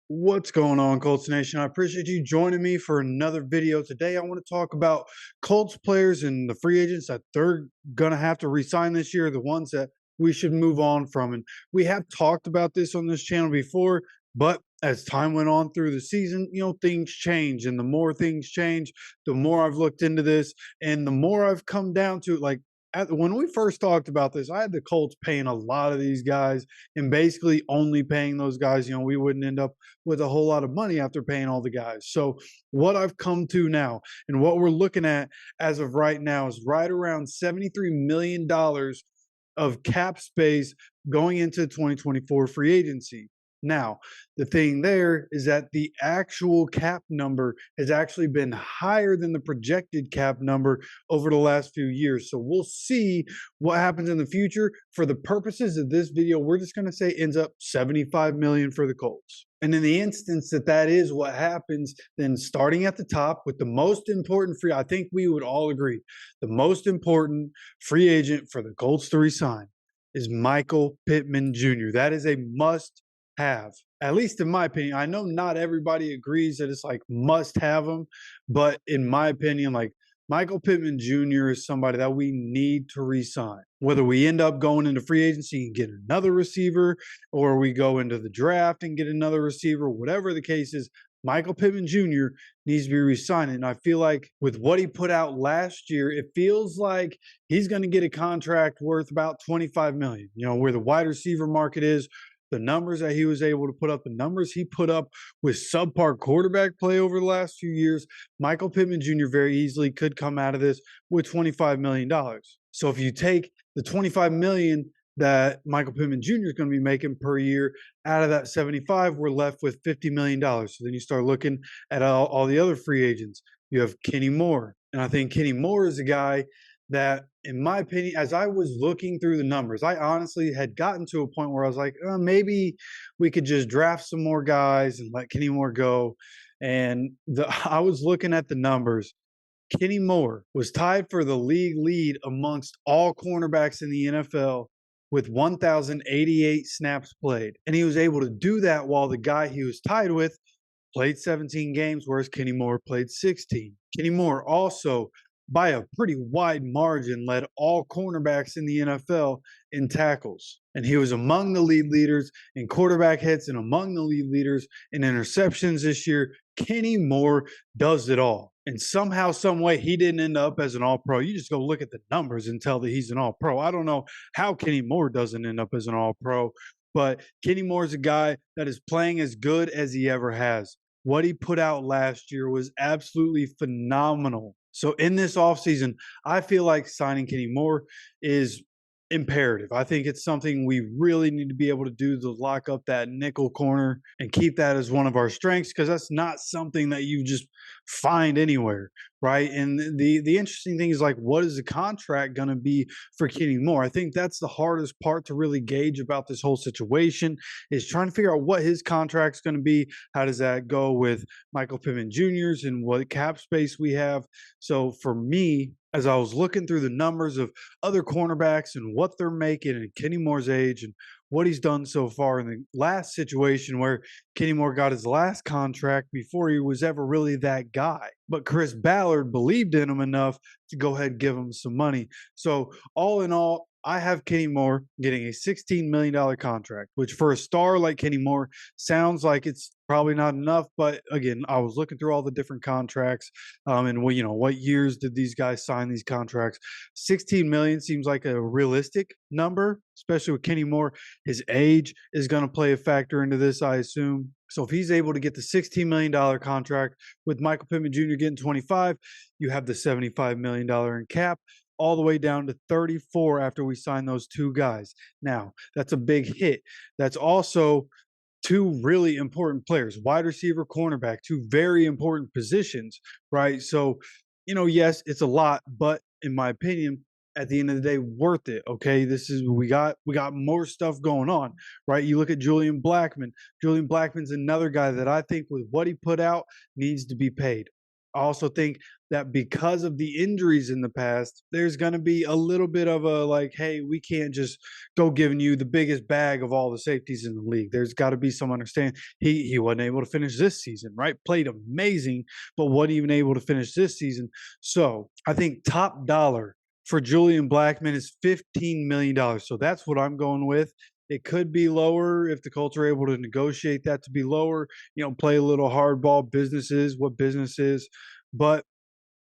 What's going on, Colts Nation? I appreciate you joining me for another video. Today, I want to talk about Colts players and the free agents that they're going to have to resign this year, the ones that we should move on from. And we have talked about this on this channel before, but as time went on through the season, things change. And the more things change, the more I've looked into this and the more I've come down to when we first talked about this, I had the Colts paying a lot of these guys and basically only paying those guys. We wouldn't end up with a whole lot of money after paying all the guys. So what I've come to now and what we're looking at as of right now is right around $73 million of cap space going into 2024 free agency. Now, the thing there is that the actual cap number has actually been higher than the projected cap number over the last few years. So we'll see what happens in the future. For the purposes of this video, we're just going to say ends up $75 million for the Colts. And in the instance that is what happens, then starting at the top with the most important I think we would all agree, the most important free agent for the Colts to resign is Michael Pittman Jr. That is a must have, at least in my opinion. I know not everybody agrees that it's like must have them, but in my opinion, like Michael Pittman Jr. is somebody that we need to re-sign. Whether we end up going into free agency and get another receiver, or we go into the draft and get another receiver, whatever the case is, Michael Pittman Jr. needs to be re-signed. And I feel like with what he put out last year, it feels like he's going to get a contract worth about $25 million. Where the wide receiver market is, the numbers that he was able to put up, the numbers he put up with subpar quarterback play over the last few years, Michael Pittman Jr. very easily could come out of this with $25 million. So if you take the $25 million that Michael Pittman Jr. is going to be making per year out of that 75, we're left with $50 million. So then you start looking at all the other free agents. You have Kenny Moore. And I think Kenny Moore is a guy that, in my opinion, as I was looking through the numbers, I honestly had gotten to a point where I was like, maybe we could just draft some more guys and let Kenny Moore go. And I was looking at the numbers. Kenny Moore was tied for the league lead amongst all cornerbacks in the NFL with 1,088 snaps played. And he was able to do that while the guy he was tied with played 17 games, whereas Kenny Moore played 16. Kenny Moore also, by a pretty wide margin, led all cornerbacks in the NFL in tackles. And he was among the lead leaders in quarterback hits and among the lead leaders in interceptions this year. Kenny Moore does it all. And somehow, some way, he didn't end up as an all-pro. You just go look at the numbers and tell that he's an all-pro. I don't know how Kenny Moore doesn't end up as an all-pro, but Kenny Moore is a guy that is playing as good as he ever has. What he put out last year was absolutely phenomenal. So in this offseason, I feel like signing Kenny Moore is imperative. I think it's something we really need to be able to do to lock up that nickel corner and keep that as one of our strengths, because that's not something that you just find anywhere, right? And the interesting thing is, like, what is the contract going to be for Kenny Moore? I think that's the hardest part to really gauge about this whole situation, is trying to figure out what his contract's going to be. How does that go with Michael Pittman Jr.'s and what cap space we have? So for me, as I was looking through the numbers of other cornerbacks and what they're making and Kenny Moore's age and what he's done so far in the last situation where Kenny Moore got his last contract before he was ever really that guy. But Chris Ballard believed in him enough to go ahead and give him some money. So all in all, I have Kenny Moore getting a $16 million contract, which for a star like Kenny Moore sounds like it's probably not enough. But again, I was looking through all the different contracts, and what years did these guys sign these contracts? 16 million seems like a realistic number, especially with Kenny Moore. His age is going to play a factor into this, I assume. So if he's able to get the $16 million contract with Michael Pittman Jr. getting 25, you have the $75 million in cap, all the way down to 34 after we sign those two guys. Now, that's a big hit. That's also two really important players, wide receiver, cornerback, two very important positions, right? So, yes, it's a lot, but in my opinion, at the end of the day, worth it. Okay, this is we got more stuff going on, right? You look at Julian Blackman. Julian Blackman's another guy that I think with what he put out needs to be paid. I also think that because of the injuries in the past, there's going to be a little bit of a like, hey, we can't just go giving you the biggest bag of all the safeties in the league. There's got to be some understanding. He wasn't able to finish this season, right? Played amazing, but wasn't even able to finish this season. So I think top dollar for Julian Blackman is $15 million. So that's what I'm going with. It could be lower if the Colts are able to negotiate that to be lower, play a little hardball. Business is what business is. But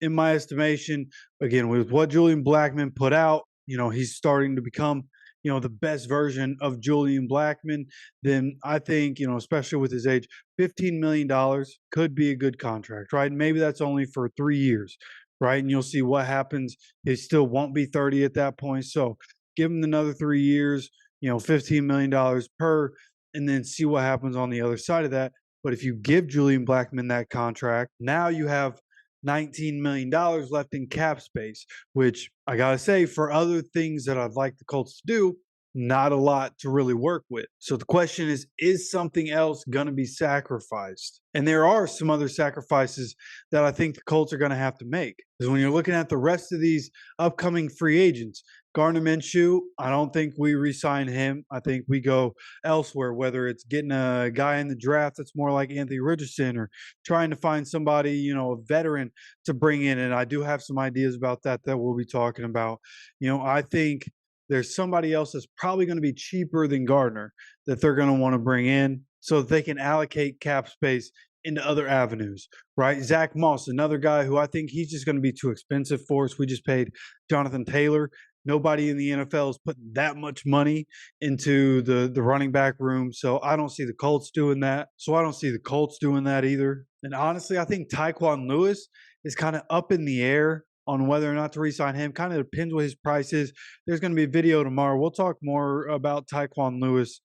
in my estimation, again, with what Julian Blackman put out, he's starting to become, the best version of Julian Blackman. Then I think, especially with his age, $15 million could be a good contract, right? And maybe that's only for 3 years, right? And you'll see what happens. He still won't be 30 at that point. So give him another 3 years, $15 million per, and then see what happens on the other side of that. But if you give Julian Blackman that contract, now you have $19 million left in cap space, which I got to say, for other things that I'd like the Colts to do, not a lot to really work with. So the question is something else going to be sacrificed? And there are some other sacrifices that I think the Colts are going to have to make. Because when you're looking at the rest of these upcoming free agents, Gardner Minshew, I don't think we re-sign him. I think we go elsewhere, whether it's getting a guy in the draft that's more like Anthony Richardson or trying to find somebody, a veteran to bring in. And I do have some ideas about that we'll be talking about. I think there's somebody else that's probably going to be cheaper than Gardner that they're going to want to bring in so that they can allocate cap space into other avenues, right? Zach Moss, another guy who I think he's just going to be too expensive for us. We just paid Jonathan Taylor. Nobody in the NFL is putting that much money into the running back room. So I don't see the Colts doing that. So I don't see the Colts doing that either. And honestly, I think Tyquan Lewis is kind of up in the air on whether or not to re-sign him. Kind of depends what his price is. There's going to be a video tomorrow. We'll talk more about Tyquan Lewis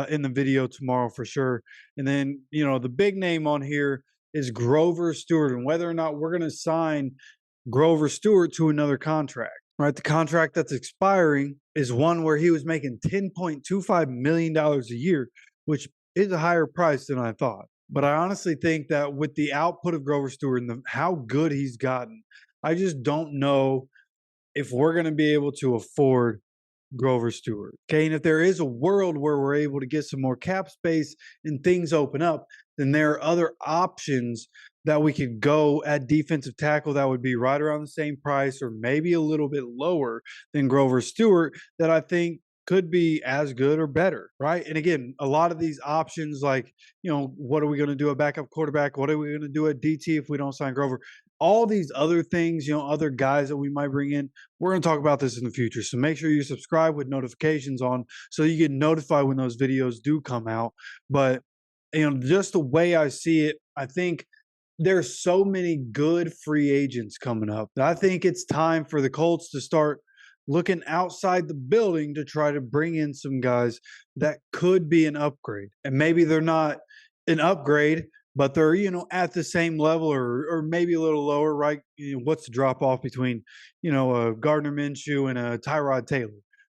in the video tomorrow for sure. And then, the big name on here is Grover Stewart, and whether or not we're going to sign Grover Stewart to another contract. Right, the contract that's expiring is one where he was making $10.25 million a year, which is a higher price than I thought. But I honestly think that with the output of Grover Stewart and how good he's gotten, I just don't know if we're going to be able to afford Grover Stewart. Okay, and if there is a world where we're able to get some more cap space and things open up, then there are other options that we could go at defensive tackle that would be right around the same price or maybe a little bit lower than Grover Stewart that I think could be as good or better, right? And again, a lot of these options like, what are we going to do at backup quarterback? What are we going to do at DT if we don't sign Grover? All these other things, other guys that we might bring in, we're going to talk about this in the future. So make sure you subscribe with notifications on so you get notified when those videos do come out. But, just the way I see it, I think there's so many good free agents coming up that I think it's time for the Colts to start looking outside the building to try to bring in some guys that could be an upgrade. And maybe they're not an upgrade, but they're, at the same level or maybe a little lower, right? What's the drop off between, Gardner Minshew and a Tyrod Taylor,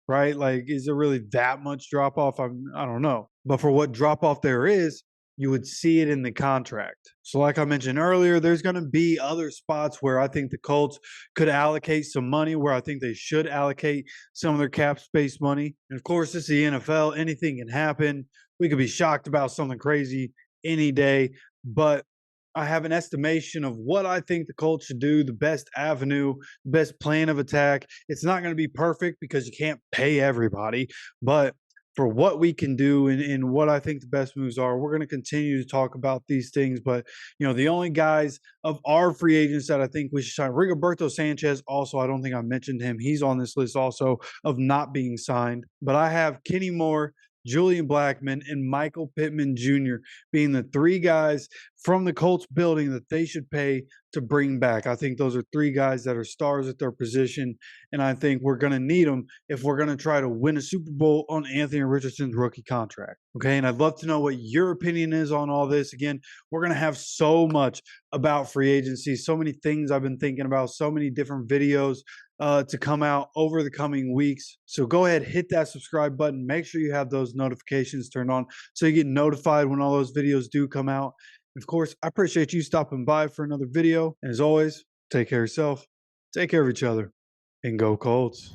right? Like, is there really that much drop off? I don't know. But for what drop off there is, you would see it in the contract. So like I mentioned earlier, there's going to be other spots where I think the Colts could allocate some money, where I think they should allocate some of their cap space money. And of course, it's the NFL. Anything can happen. We could be shocked about something crazy any day. But I have an estimation of what I think the Colts should do, the best avenue, best plan of attack. It's not going to be perfect because you can't pay everybody, but for what we can do and what I think the best moves are, we're going to continue to talk about these things. But, the only guys of our free agents that I think we should sign, Rigoberto Sanchez, also, I don't think I mentioned him. He's on this list also of not being signed. But I have Kenny Moore, Julian Blackman, and Michael Pittman Jr. being the three guys from the Colts building that they should pay to bring back. I think those are three guys that are stars at their position, and I think we're going to need them if we're going to try to win a Super Bowl on Anthony Richardson's rookie contract. Okay, and I'd love to know what your opinion is on all this. Again, we're going to have so much about free agency, so many things I've been thinking about, so many different videos to come out over the coming weeks. So go ahead, hit that subscribe button. Make sure you have those notifications turned on so you get notified when all those videos do come out. Of course, I appreciate you stopping by for another video. And as always, take care of yourself, take care of each other, and go Colts.